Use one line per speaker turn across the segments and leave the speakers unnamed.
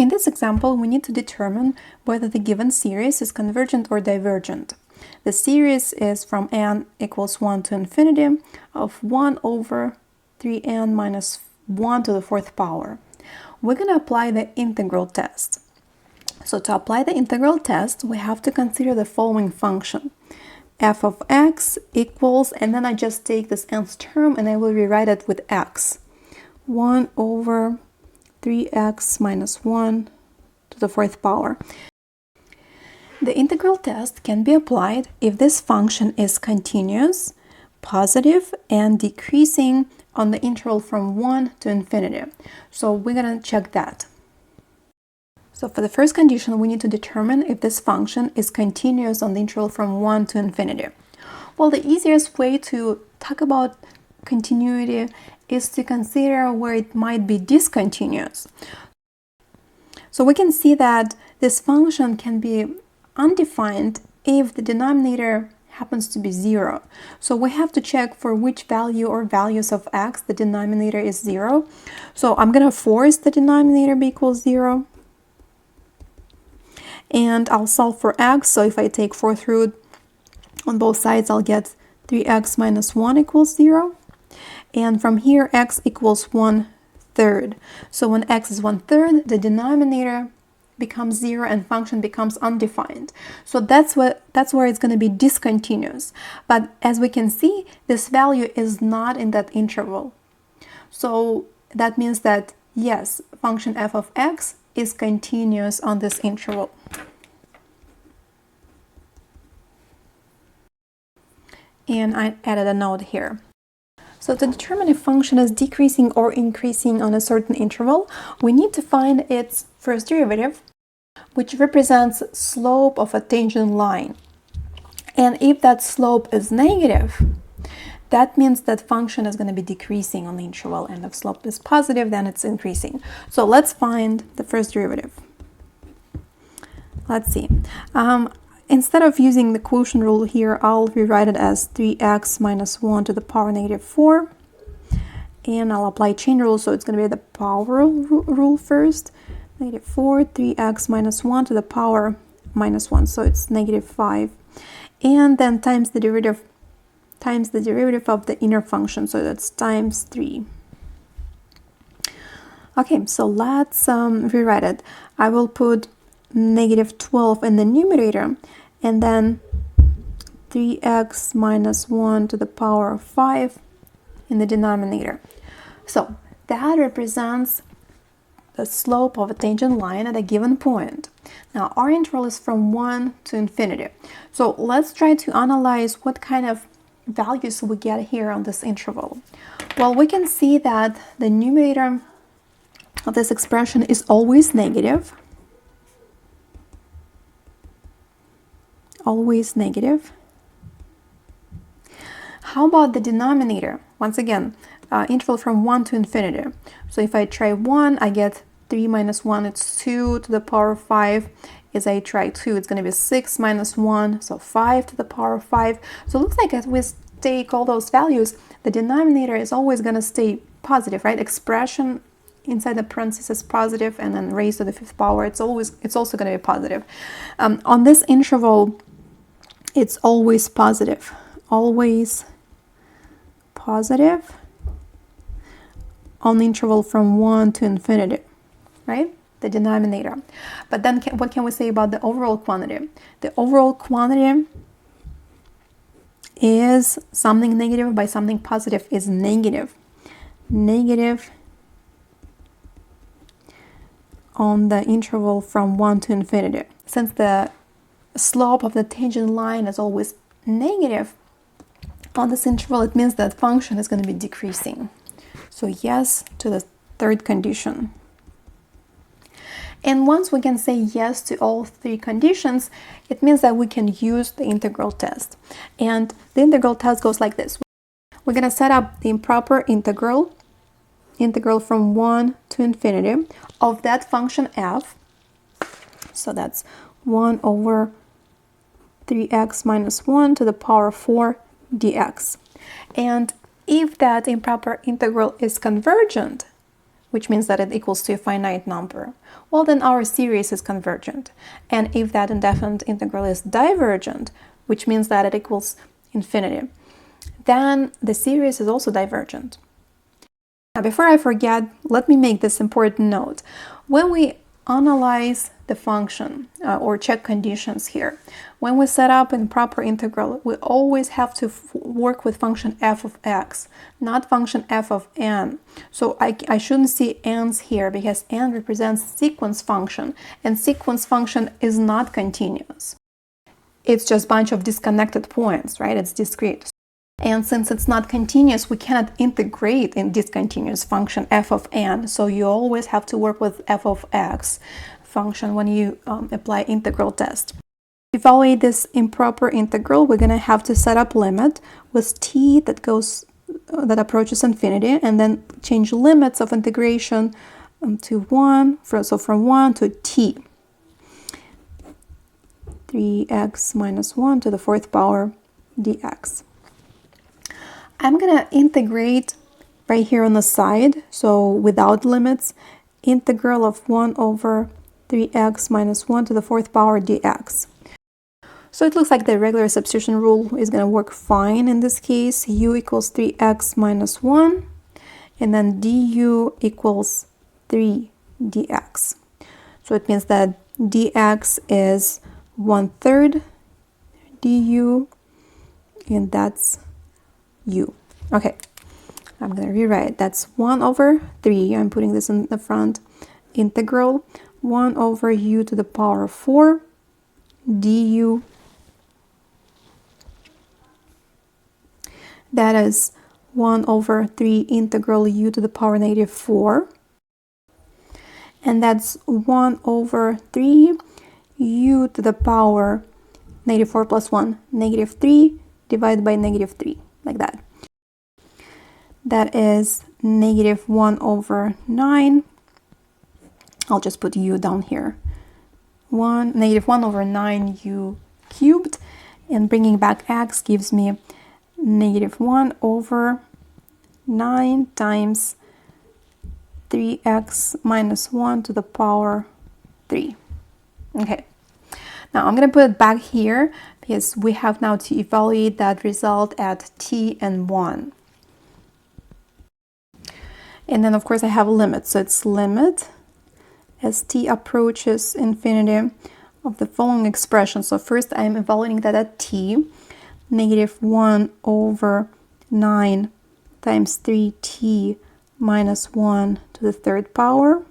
In this example, we need to determine whether the given series is convergent or divergent. The series is from n equals 1 to infinity of 1 over 3n minus 1 to the fourth power. We're going to apply the integral test. So to apply the integral test, we have to consider the following function. F of x equals, and then I just take this nth term and I will rewrite it with x. 1 over 3x minus 1 to the fourth power. The integral test can be applied if this function is continuous, positive, and decreasing on the interval from 1 to infinity. So we're going to check that. So for the first condition, we need to determine if this function is continuous on the interval from 1 to infinity. Well, the easiest way to talk about continuity is to consider where it might be discontinuous. So we can see that this function can be undefined if the denominator happens to be 0. So we have to check for which value or values of x the denominator is 0. So I'm going to force the denominator be equals 0. And I'll solve for x. So if I take fourth root on both sides, I'll get 3x minus 1 equals 0. And from here, x equals 1/3. So when x is 1/3, the denominator becomes 0 and function becomes undefined. So that's where it's going to be discontinuous. But as we can see, this value is not in that interval. So that means that yes, function f of x is continuous on this interval. And I added a note here. So to determine if function is decreasing or increasing on a certain interval, we need to find its first derivative, which represents slope of a tangent line. And if that slope is negative, that means that function is going to be decreasing on the interval, and if slope is positive, then it's increasing. So let's find the first derivative. Let's see. Instead of using the quotient rule here, I'll rewrite it as 3x minus 1 to the power negative 4. And I'll apply chain rule, so it's going to be the power rule first. Negative 4, 3x minus 1 to the power minus 1, so it's negative 5. And then times the derivative of the inner function, so that's times 3. Okay, so let's rewrite it. I will put negative 12 in the numerator, and then 3x minus 1 to the power of 5 in the denominator. So that represents the slope of a tangent line at a given point. Now our interval is from 1 to infinity. So let's try to analyze what kind of values we get here on this interval. Well, we can see that the numerator of this expression is always negative. Always negative. How about the denominator? Once again, interval from 1 to infinity. So if I try 1, I get 3 minus 1, it's 2 to the power of 5. As I try 2, it's going to be 6 minus 1, so 5 to the power of 5. So it looks like as we take all those values, the denominator is always going to stay positive, right? Expression inside the parentheses is positive, and then raised to the fifth power, it's also going to be positive. On this interval, it's always positive. Always positive on the interval from 1 to infinity, right? The denominator. But then what can we say about the overall quantity? The overall quantity is something negative by something positive is negative. Negative on the interval from 1 to infinity. Since the slope of the tangent line is always negative on this interval, it means that function is going to be decreasing. So yes to the third condition. And once we can say yes to all three conditions, it means that we can use the integral test. And the integral test goes like this. We're going to set up the improper integral from 1 to infinity of that function f. So that's 1 over 3x minus 1 to the power of 4 dx. And if that improper integral is convergent, which means that it equals to a finite number, well, then our series is convergent. And if that indefinite integral is divergent, which means that it equals infinity, then the series is also divergent. Now, before I forget, let me make this important note. When we analyze the function or check conditions here, when we set up improper integral, we always have to work with function f of x, not function f of n. So I shouldn't see n's here because n represents sequence function, and sequence function is not continuous. It's just a bunch of disconnected points, right? It's discrete. And since it's not continuous, we cannot integrate in discontinuous function f of n. So you always have to work with f of x function when you apply integral test. To evaluate this improper integral, we're going to have to set up limit with t that approaches infinity, and then change limits of integration to 1, so from 1 to t. 3x minus 1 to the 4th power dx. I'm going to integrate right here on the side, so without limits, integral of 1 over 3x minus 1 to the 4th power dx. So it looks like the regular substitution rule is going to work fine in this case. U equals 3x minus 1, and then du equals 3 dx. So it means that dx is 1/3 du, and that's u. Okay, I'm going to rewrite. That's 1 over 3. I'm putting this in the front. Integral 1 over u to the power of 4 du. That is 1 over 3 integral u to the power negative 4. And that's 1 over 3 u to the power negative 4 plus 1, negative 3 divided by negative 3, like that. That is negative 1 over 9. I'll just put u down here. Negative 1 over 9 u cubed, and bringing back x gives me negative 1 over 9 times 3x minus 1 to the power 3. Okay, now I'm going to put it back here because we have now to evaluate that result at t and 1. And then, of course, I have a limit. So it's limit as t approaches infinity of the following expression. So first I'm evaluating that at t, negative 1 over 9 times 3t minus 1 to the 3rd power.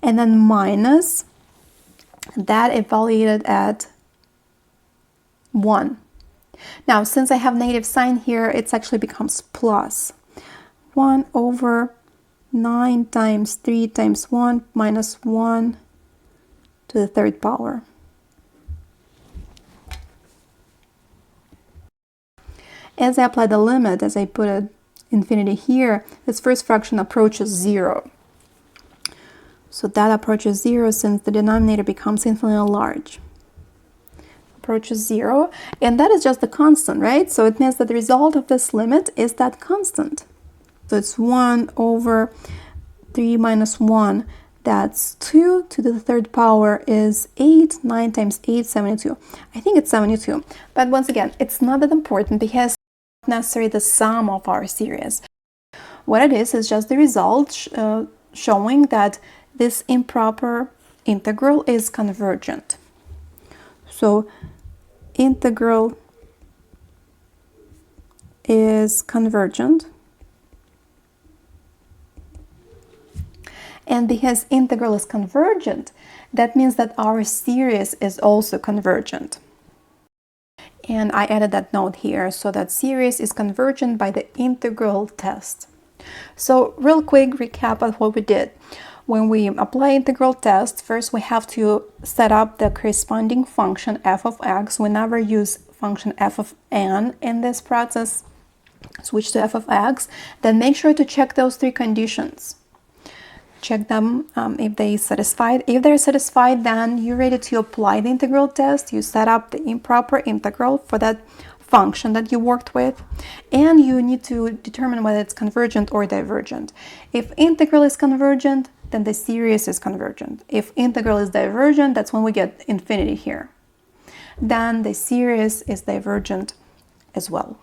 And then minus that evaluated at 1. Now, since I have negative sign here, it actually becomes plus 1 over 9 times 3 times 1 minus 1 to the 3rd power. As I apply the limit, as I put it infinity here, this first fraction approaches 0. So that approaches 0 since the denominator becomes infinitely large. Approaches 0, and that is just the constant, right? So it means that the result of this limit is that constant. So it's 1 over 3 minus 1, that's 2 to the 3rd power is 8, 9 times 8, 72. I think it's 72, but once again, it's not that important because it's not necessarily the sum of our series. What it is just the result showing that this improper integral is convergent. So integral is convergent. And because integral is convergent, that means that our series is also convergent. And I added that note here, so that series is convergent by the integral test. So real quick recap of what we did. When we apply integral test, first we have to set up the corresponding function f of x. We never use function f of n in this process. Switch to f of x. Then make sure to check those 3 conditions. Check them if they satisfied. If they're satisfied, then you're ready to apply the integral test. You set up the improper integral for that function that you worked with, and you need to determine whether it's convergent or divergent. If integral is convergent, then the series is convergent. If integral is divergent, that's when we get infinity here. Then the series is divergent as well.